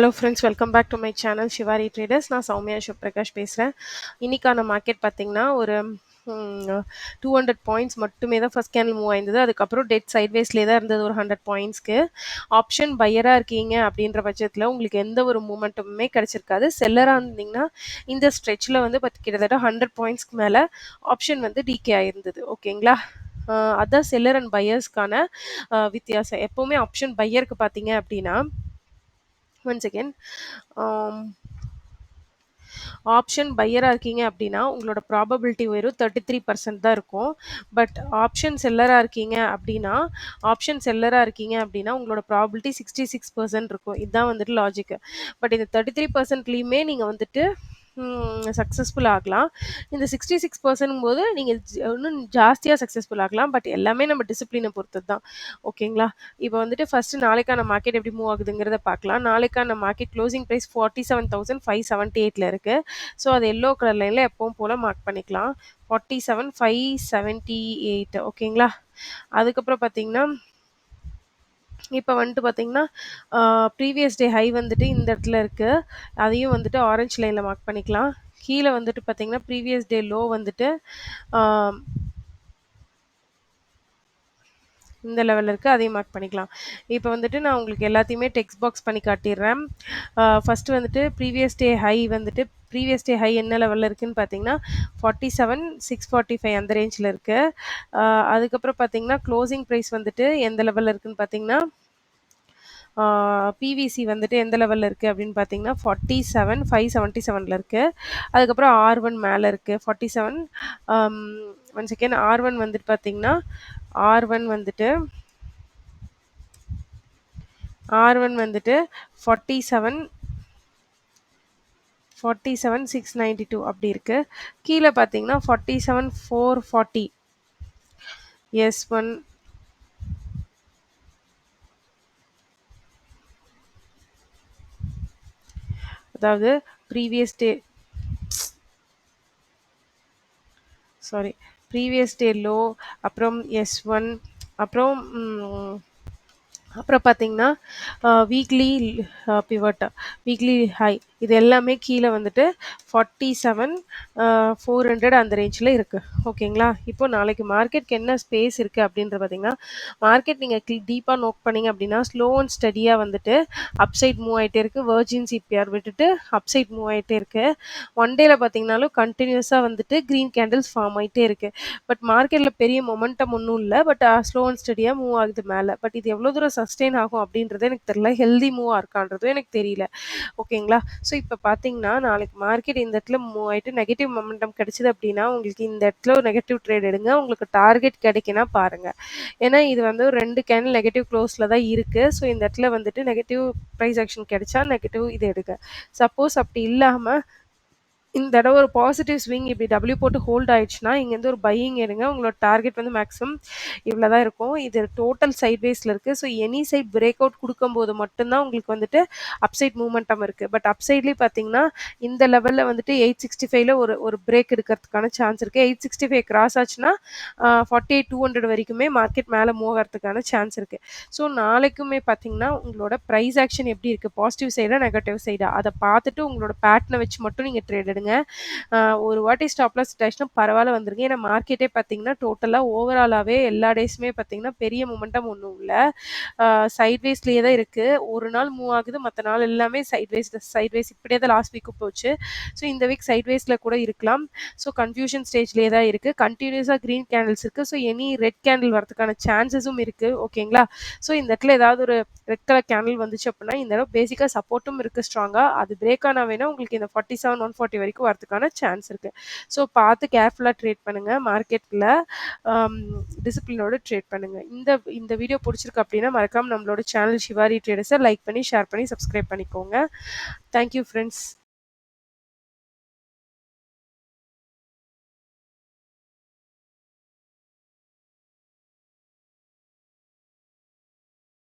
Hello friends, welcome back to my channel Shivari Traders. நான் சௌமியா சிவபிரகாஷ் பேசுகிறேன். இன்னைக்கான மார்க்கெட் பார்த்தீங்கன்னா ஒரு 200 பாயிண்ட்ஸ் மட்டுமே தான் ஃபர்ஸ்ட் கேண்டில் மூவ் ஆயிருந்தது. அதுக்கப்புறம் டெட் சைட்வேஸ்லேயே தான் இருந்தது ஒரு 100 பாயிண்ட்ஸ்க்கு. ஆப்ஷன் பையராக இருக்கீங்க அப்படின்ற பட்சத்தில் உங்களுக்கு எந்த ஒரு மூமெண்ட்டுமே கிடைச்சிருக்காது. செல்லராக இருந்தீங்கன்னா இந்த ஸ்ட்ரெச்சில் வந்து கிட்டத்தட்ட 100 பாயிண்ட்ஸ்க்கு மேலே ஆப்ஷன் வந்து டிகே ஆயிருந்தது. ஓகேங்களா? அதான் செல்லர் அண்ட் பையர்ஸ்க்கான வித்தியாசம். எப்போவுமே ஆப்ஷன் பையருக்கு பார்த்தீங்க அப்படின்னா ஒன்ஸ் அகெயின் ஆப்ஷன் பையராக இருக்கீங்க அப்படின்னா உங்களோட ப்ராபபிலிட்டி வெறும் 33% தான் இருக்கும். பட் ஆப்ஷன் செல்லராக இருக்கீங்க அப்படின்னா உங்களோட ப்ராபபிலிட்டி 66% இருக்கும். இதுதான் வந்துட்டு லாஜிக்கு. பட் இந்த 33%லேயுமே நீங்கள் வந்துட்டு சக்ஸஸ்ஃபுல் ஆகலாம். இந்த 66% போது நீங்கள் இன்னும் ஜாஸ்தியாக சக்ஸஸ்ஃபுல் ஆகலாம். பட் எல்லாமே நம்ம டிசிப்ளினை பொறுத்தது தான். ஓகேங்களா? இப்போ வந்துட்டு ஃபர்ஸ்ட் நாளைக்கான மார்க்கெட் எப்படி மூவ் ஆகுதுங்கிறத பார்க்கலாம். நாளைக்கான மார்க்கெட் க்ளோசிங் ப்ரைஸ் 47,578ல இருக்கு. ஸோ அது எல்லோ கலர் லைன்ல எப்பவும் போல மார்க் பண்ணிக்கலாம். 47,578 ஓகேங்களா? அதுக்கப்புறம் பார்த்தீங்கன்னா இப்போ வந்துட்டு பார்த்தீங்கன்னா ப்ரீவியஸ் டே ஹை வந்துட்டு இந்த இடத்துல இருக்கு. அதையும் வந்துட்டு ஆரஞ்ச் லைனில் மார்க் பண்ணிக்கலாம். கீழே வந்துட்டு பார்த்தீங்கன்னா ப்ரீவியஸ் டே லோ வந்துட்டு ஆஹ் இந்த லெவலில் இருக்குது, அதையும் மார்க் பண்ணிக்கலாம். இப்போ வந்துட்டு நான் உங்களுக்கு எல்லாத்தையுமே டெக்ஸ்ட் பாக்ஸ் பண்ணி காட்டிடுறேன். ஃபஸ்ட்டு வந்துட்டு ப்ரீவியஸ் டே ஹை என்ன லெவலில் இருக்குதுன்னு பார்த்தீங்கன்னா 47,645 அந்த ரேஞ்சில் இருக்குது. அதுக்கப்புறம் பார்த்தீங்கன்னா க்ளோசிங் ப்ரைஸ் வந்துட்டு எந்த லெவலில் இருக்குதுன்னு பார்த்தீங்கன்னா பிவிசி வந்துட்டு எந்த லெவலில் இருக்குது அப்படின்னு பார்த்தீங்கன்னா 47,577ல் இருக்குது. அதுக்கப்புறம் R1 மேலே இருக்குது 47. One second. R1 வந்துட்டு பார்த்தீங்கன்னா R1 வந்துட்டு 47,692 அப்படி இருக்குது. கீழே பார்த்தீங்கன்னா 47,440 S1. அதாவது ப்ரீவியஸ் டே லோ, அப்புறம் S1, அப்புறம் பார்த்தீங்கன்னா வீக்லி பிவட், வீக்லி ஹை, இது எல்லாமே கீழே வந்துட்டு 47,400 அந்த ரேஞ்சில் இருக்குது. ஓகேங்களா? இப்போ நாளைக்கு மார்க்கெட்க்கு என்ன ஸ்பேஸ் இருக்குது அப்படின்ற பார்த்தீங்கன்னா மார்க்கெட் நீங்கள் டீப்பாக நோட் பண்ணிங்க அப்படின்னா ஸ்லோ அண்ட் ஸ்டடியாக வந்துட்டு அப்சைட் மூவ் ஆகிட்டே இருக்குது. வர்ஜின் சிபிஆர் விட்டுட்டு அப்சைட் மூவ் ஆகிட்டே இருக்குது. ஒன் டேல பார்த்தீங்கன்னாலும் கண்டினியூஸாக வந்துட்டு க்ரீன் கேண்டில்ஸ் ஃபார்ம் ஆகிட்டே இருக்குது. பட் மார்க்கெட்டில் பெரிய மொமெண்டம் ஒன்றும் இல்லை. பட் ஸ்லோ அண்ட் ஸ்டடியாக மூவ் ஆகுது மேலே. பட் இது எவ்வளோ தூரம் சஸ்டெயின் ஆகும் அப்படின்றது எனக்கு தெரியல. ஹெல்தி மூவாக இருக்கான்றதும் எனக்கு தெரியல. ஓகேங்களா? ஸோ இப்போ பார்த்தீங்கன்னா நாளைக்கு மார்க்கெட் இந்த இடத்துல மூவ் ஆகிட்டு நெகட்டிவ் மொமெண்டம் கிடைச்சிது அப்படின்னா உங்களுக்கு இந்த இடத்துல ஒரு நெகட்டிவ் ட்ரேட் எடுங்க. உங்களுக்கு டார்கெட் கிடைக்குன்னா பாருங்கள். ஏன்னா இது வந்து ஒரு 2 கேண்டில் நெகட்டிவ் க்ளோஸில் தான் இருக்குது. ஸோ இந்த இடத்துல வந்துட்டு நெகட்டிவ் ப்ரைஸ் ஆக்ஷன் கிடைச்சா நெகட்டிவ் இது எடுங்க. சப்போஸ் அப்படி இல்லாமல் இந்த தடவை ஒரு பாசிட்டிவ் ஸ்விங் இப்படி டபிள்யூ போட்டு ஹோல்ட் ஆயிடுச்சுன்னா இங்கேருந்து ஒரு பையிங் எடுங்க. உங்களோட டார்கெட் வந்து மேக்ஸிமம் இவ்வளோ தான் இருக்கும். இது டோட்டல் சைட்வேஸில் இருக்குது. So any side break out கொடுக்கும்போது மட்டும்தான் உங்களுக்கு வந்துட்டு அப்சைட் மூமெண்டம் இருக்குது. பட் அப்சைட்லேயும் பார்த்தீங்கன்னா இந்த லெவலில் வந்துட்டு 865ல ஒரு ஒரு பிரேக் எடுக்கிறதுக்கான சான்ஸ் இருக்குது. 865 கிராஸ் ஆச்சுன்னா 48,200 வரைக்குமே மார்க்கெட் மேலே மூவ் ஆகிறதுக்கான சான்ஸ் இருக்குது. ஸோ நாளைக்குமே பார்த்தீங்கன்னா உங்களோட ப்ரைஸ் ஆக்ஷன் எப்படி இருக்குது, பாசிட்டிவ் சைடா நெகட்டிவ் சைடா, அதை பார்த்துட்டு உங்களோட பேட்டர்னை வச்சு மட்டும் நீங்கள் ட்ரேட் எடுங்க. ஒரு வாட்டி ஸ்டாப் லாஸ் ஆச்சுன்னா பரவாயில்ல வந்துருங்க. ஏன்னா மார்க்கெட்டே பார்த்தீங்கன்னா டோட்டலாக ஓவராலாகவே எல்லா டேஸுமே பார்த்தீங்கன்னா பெரிய மூமெண்டம் ஒன்றும் இல்லை. சைட்வேஸ்லேயே தான் இருக்குது. ஒரு நாள் மூவ் ஆகுது, மற்ற நாள் எல்லாமே சைட்வேஸ் இப்படியே தான் லாஸ்ட் வீக்கு போச்சு. ஸோ இந்த வீக் சைட்வேஸில் கூட இருக்கலாம். ஸோ கன்ஃபியூஷன் ஸ்டேஜ்லேயே தான் இருக்குது. கண்டினியூஸாக க்ரீன் கேண்டில்ஸ் இருக்குது. ஸோ எனி ரெட் கேண்டில் வரதுக்கான சான்சஸும் இருக்குது. ஓகேங்களா? ஸோ இந்த இடத்துல ஏதாவது ஒரு ரெட் கலர் கேண்டில் வந்துச்சு அப்படின்னா இந்த தடவை பேசிக்காக சப்போர்ட்டும் இருக்குது ஸ்ட்ராங்காக. அது பிரேக் ஆனால் வேணால் உங்களுக்கு இந்த 47,140 வரைக்கும் வரதுக்கான சான்ஸ் இருக்குது. ஸோ பார்த்து கேர்ஃபுல்லாக ட்ரேட் பண்ணுங்கள். மார்க்கெட்டில் டிசிப்ளினோட ட்ரேட் பண்ணுங்கள். இந்த வீடியோ பிடிச்சிருக்கு அப்படின்னா மறக்காமல் நம்மளோட சேனல் ஷிவாரி ட்ரேடர்ஸை லைக் பண்ணி ஷேர் பண்ணி சப்ஸ்கிரைப் பண்ணிக்கோங்க. Thank you friends.